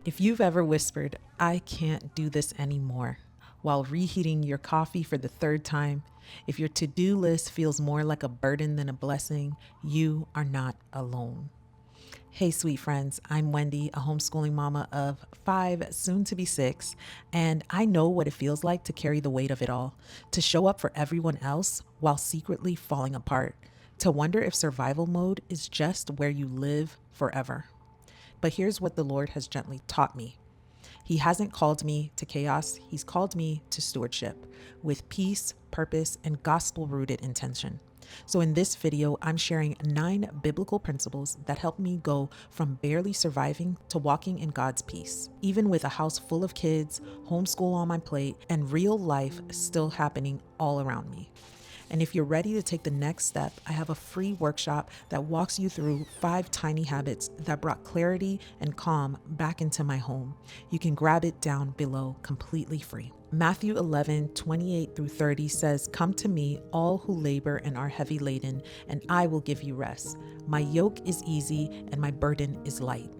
If you've ever whispered, "I can't do this anymore," while reheating your coffee for the third time, if your to-do list feels more like a burden than a blessing, you are not alone. Hey, sweet friends, I'm Wendy, a homeschooling mama of 5, soon to be 6, and I know what it feels like to carry the weight of it all, to show up for everyone else while secretly falling apart, to wonder if survival mode is just where you live forever. But here's what the Lord has gently taught me. He hasn't called me to chaos, He's called me to stewardship with peace, purpose, and gospel rooted intention. So, in this video, I'm sharing 9 biblical principles that help me go from barely surviving to walking in God's peace, even with a house full of kids, homeschool on my plate, and real life still happening all around me. And if you're ready to take the next step, I have a free workshop that walks you through 5 tiny habits that brought clarity and calm back into my home. You can grab it down below completely free. Matthew 11:28 through 30 says, "Come to me, all who labor and are heavy laden, and I will give you rest. My yoke is easy and my burden is light."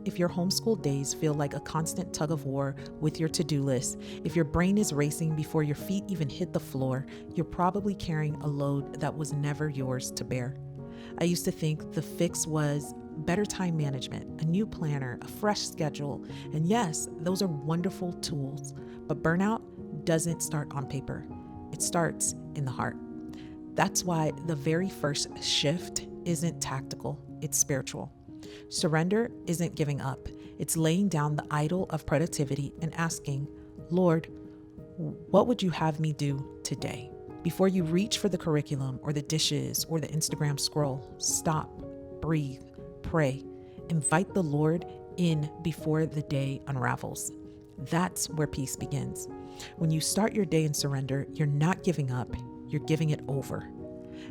If your homeschool days feel like a constant tug of war with your to-do list, if your brain is racing before your feet even hit the floor, you're probably carrying a load that was never yours to bear. I used to think the fix was better time management, a new planner, a fresh schedule, and yes, those are wonderful tools, but burnout doesn't start on paper. It starts in the heart. That's why the very first shift isn't tactical, it's spiritual. Surrender isn't giving up. It's laying down the idol of productivity and asking, "Lord, what would you have me do today?" Before you reach for the curriculum or the dishes or the Instagram scroll, stop, breathe, pray, invite the Lord in before the day unravels. That's where peace begins. When you start your day in surrender, you're not giving up, you're giving it over.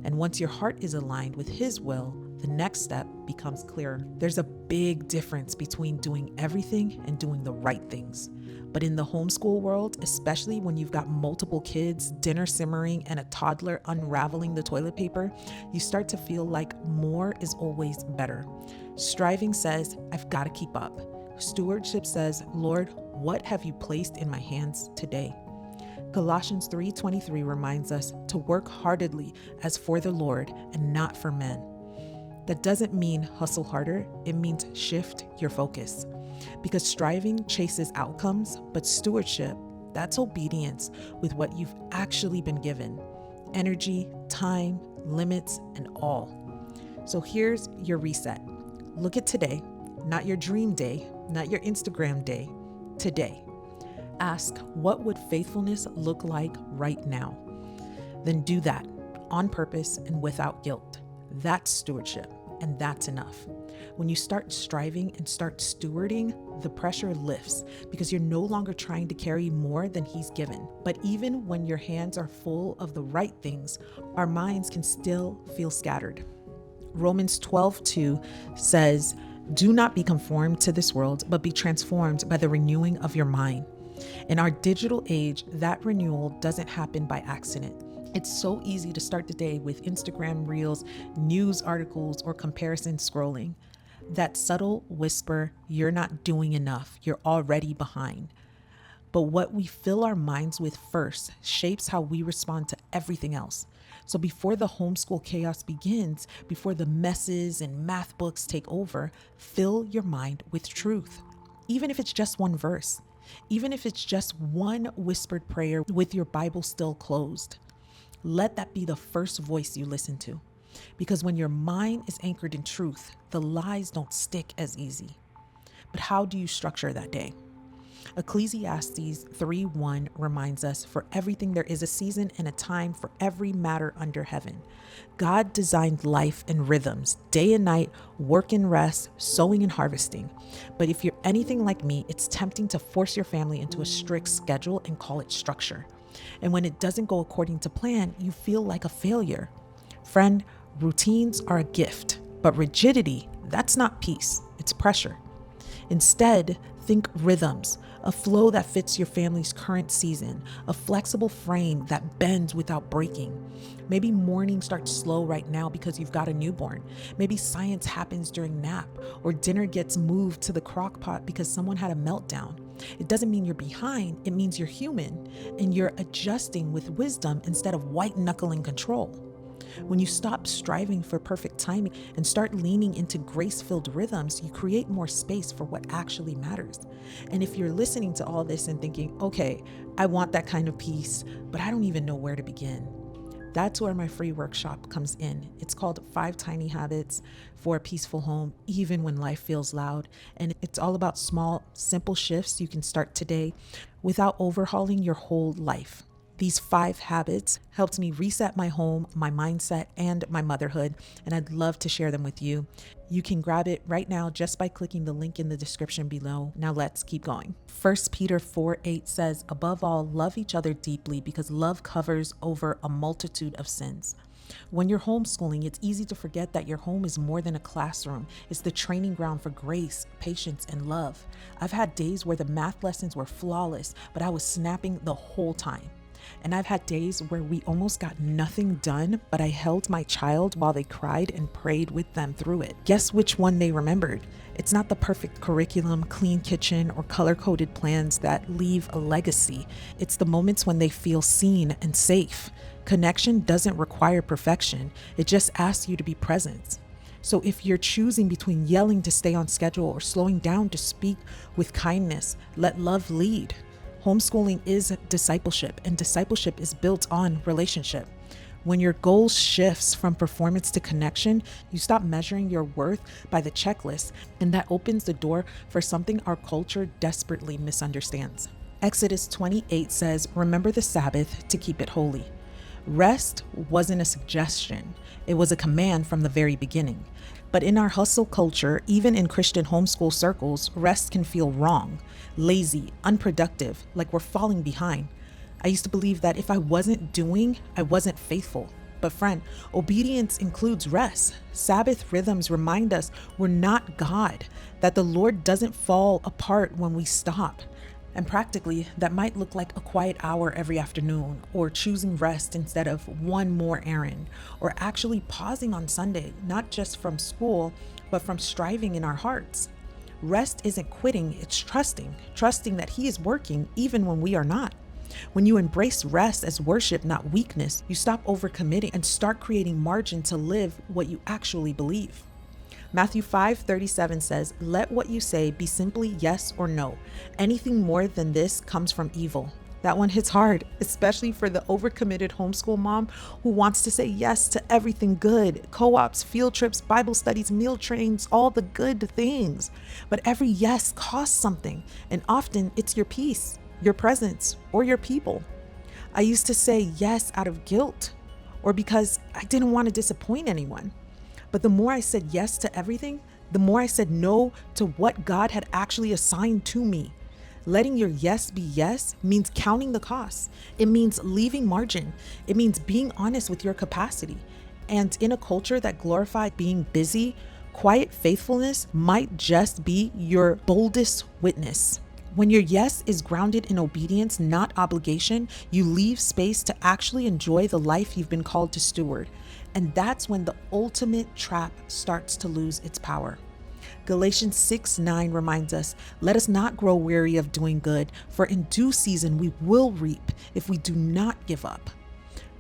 And once your heart is aligned with His will, the next step becomes clearer. There's a big difference between doing everything and doing the right things. But in the homeschool world, especially when you've got multiple kids, dinner simmering, and a toddler unraveling the toilet paper, you start to feel like more is always better. Striving says, "I've got to keep up." Stewardship says, "Lord, what have you placed in my hands today?" Colossians 3:23 reminds us to work heartedly as for the Lord and not for men. That doesn't mean hustle harder, it means shift your focus. Because striving chases outcomes, but stewardship, that's obedience with what you've actually been given. Energy, time, limits, and all. So here's your reset. Look at today, not your dream day, not your Instagram day, today. Ask, what would faithfulness look like right now? Then do that on purpose and without guilt. That's stewardship, and that's enough. When you start striving and start stewarding, the pressure lifts because you're no longer trying to carry more than He's given. But even when your hands are full of the right things, our minds can still feel scattered. Romans 12:2 says, "Do not be conformed to this world, but be transformed by the renewing of your mind." In our digital age, that renewal doesn't happen by accident. It's so easy to start the day with Instagram reels, news articles, or comparison scrolling. That subtle whisper, "You're not doing enough, you're already behind." But what we fill our minds with first shapes how we respond to everything else. So before the homeschool chaos begins, before the messes and math books take over, fill your mind with truth. Even if it's just one verse, even if it's just one whispered prayer with your Bible still closed. Let that be the first voice you listen to. Because when your mind is anchored in truth, the lies don't stick as easy. But how do you structure that day? Ecclesiastes 3:1 reminds us, "For everything there is a season and a time for every matter under heaven." God designed life in rhythms, day and night, work and rest, sowing and harvesting. But if you're anything like me, it's tempting to force your family into a strict schedule and call it structure. And when it doesn't go according to plan, you feel like a failure. Friend, routines are a gift, but rigidity, that's not peace, it's pressure. Instead, Think rhythms, a flow that fits your family's current season, a flexible frame that bends without breaking. Maybe morning starts slow right now because you've got a newborn. Maybe science happens during nap, or dinner gets moved to the crock pot because someone had a meltdown. It doesn't mean you're behind, it means you're human and you're adjusting with wisdom instead of white knuckling control. When you stop striving for perfect timing and start leaning into grace-filled rhythms, you create more space for what actually matters. And if you're listening to all this and thinking, okay, I want that kind of peace, but I don't even know where to begin, that's where my free workshop comes in. It's called 5 Tiny Habits for a Peaceful Home, even when life feels loud. And it's all about small, simple shifts you can start today without overhauling your whole life. These 5 habits helped me reset my home, my mindset, and my motherhood, and I'd love to share them with you. You can grab it right now just by clicking the link in the description below. Now let's keep going. 1 Peter 4:8 says, above all, love each other deeply because love covers over a multitude of sins. When you're homeschooling, it's easy to forget that your home is more than a classroom. It's the training ground for grace, patience, and love. I've had days where the math lessons were flawless, but I was snapping the whole time. And I've had days where we almost got nothing done, but I held my child while they cried and prayed with them through it. Guess which one they remembered? It's not the perfect curriculum, clean kitchen, or color-coded plans that leave a legacy. It's the moments when they feel seen and safe. Connection doesn't require perfection. It just asks you to be present. So if you're choosing between yelling to stay on schedule or slowing down to speak with kindness, let love lead. Homeschooling is discipleship, and discipleship is built on relationship. When your goal shifts from performance to connection, you stop measuring your worth by the checklist, and that opens the door for something our culture desperately misunderstands. Exodus 28 says, remember the Sabbath to keep it holy. Rest wasn't a suggestion, it was a command from the very beginning. But in our hustle culture, even in Christian homeschool circles, rest can feel wrong, lazy, unproductive, like we're falling behind. I used to believe that if I wasn't doing, I wasn't faithful. But friend, obedience includes rest. Sabbath rhythms remind us we're not God, that the Lord doesn't fall apart when we stop. And practically, that might look like a quiet hour every afternoon, or choosing rest instead of one more errand, or actually pausing on Sunday, not just from school, but from striving in our hearts. Rest isn't quitting, it's trusting that He is working even when we are not. When you embrace rest as worship, not weakness, you stop overcommitting and start creating margin to live what you actually believe. Matthew 5:37 says, let what you say be simply yes or no. Anything more than this comes from evil. That one hits hard, especially for the overcommitted homeschool mom who wants to say yes to everything good. Co-ops, field trips, Bible studies, meal trains, all the good things. But every yes costs something, and often it's your peace, your presence, or your people. I used to say yes out of guilt or because I didn't want to disappoint anyone. But the more I said yes to everything, the more I said no to what God had actually assigned to me. Letting your yes be yes means counting the costs. It means leaving margin. It means being honest with your capacity. And in a culture that glorifies being busy, quiet faithfulness might just be your boldest witness. When your yes is grounded in obedience, not obligation, you leave space to actually enjoy the life you've been called to steward. And that's when the ultimate trap starts to lose its power. Galatians 6:9 reminds us, let us not grow weary of doing good, for in due season we will reap if we do not give up.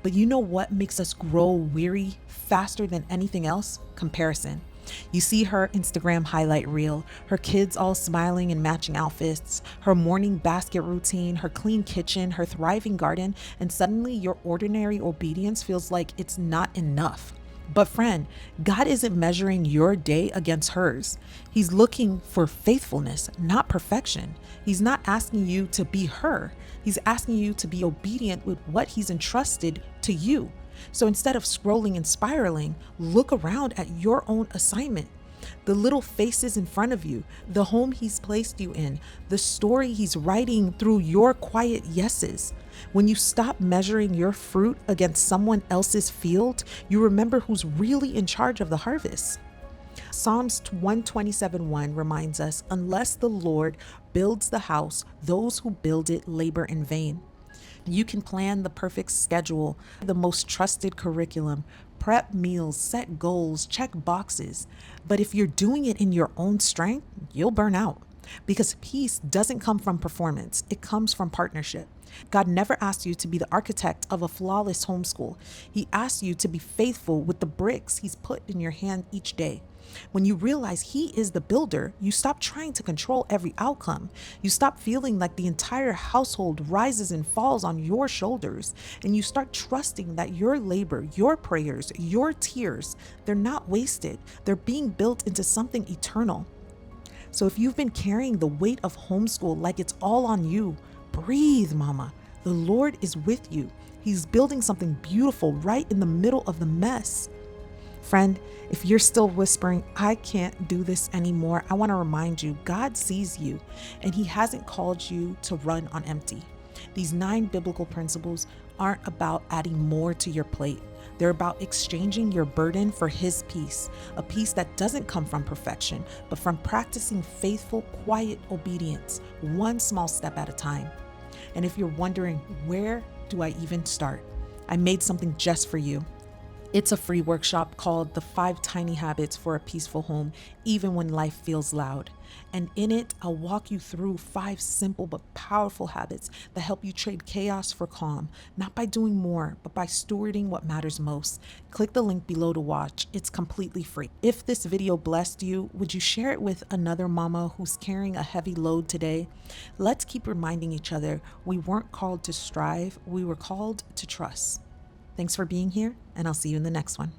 But you know what makes us grow weary faster than anything else? Comparison. You see her Instagram highlight reel, her kids all smiling and matching outfits, her morning basket routine, her clean kitchen, her thriving garden, and suddenly your ordinary obedience feels like it's not enough. But friend, God isn't measuring your day against hers. He's looking for faithfulness, not perfection. He's not asking you to be her. He's asking you to be obedient with what He's entrusted to you. So instead of scrolling and spiraling, look around at your own assignment. The little faces in front of you, the home He's placed you in, the story He's writing through your quiet yeses. When you stop measuring your fruit against someone else's field, you remember who's really in charge of the harvest. Psalms 127:1 reminds us, unless the Lord builds the house, those who build it labor in vain. You can plan the perfect schedule, the most trusted curriculum, prep meals, set goals, check boxes. But if you're doing it in your own strength, you'll burn out. Because peace doesn't come from performance, it comes from partnership. God never asked you to be the architect of a flawless homeschool. He asked you to be faithful with the bricks He's put in your hand each day. When you realize He is the builder, you stop trying to control every outcome. You stop feeling like the entire household rises and falls on your shoulders, and you start trusting that your labor, your prayers, your tears, they're not wasted. They're being built into something eternal. So if you've been carrying the weight of homeschool like it's all on you, breathe, mama. The Lord is with you. He's building something beautiful right in the middle of the mess. Friend, if you're still whispering, I can't do this anymore, I want to remind you, God sees you and He hasn't called you to run on empty. These 9 biblical principles aren't about adding more to your plate. They're about exchanging your burden for His peace, a peace that doesn't come from perfection, but from practicing faithful, quiet obedience, one small step at a time. And if you're wondering, where do I even start? I made something just for you. It's a free workshop called The 5 Tiny Habits for a Peaceful Home, Even When Life Feels Loud. And in it, I'll walk you through 5 simple but powerful habits that help you trade chaos for calm, not by doing more, but by stewarding what matters most. Click the link below to watch. It's completely free. If this video blessed you, would you share it with another mama who's carrying a heavy load today? Let's keep reminding each other we weren't called to strive, we were called to trust. Thanks for being here, and I'll see you in the next one.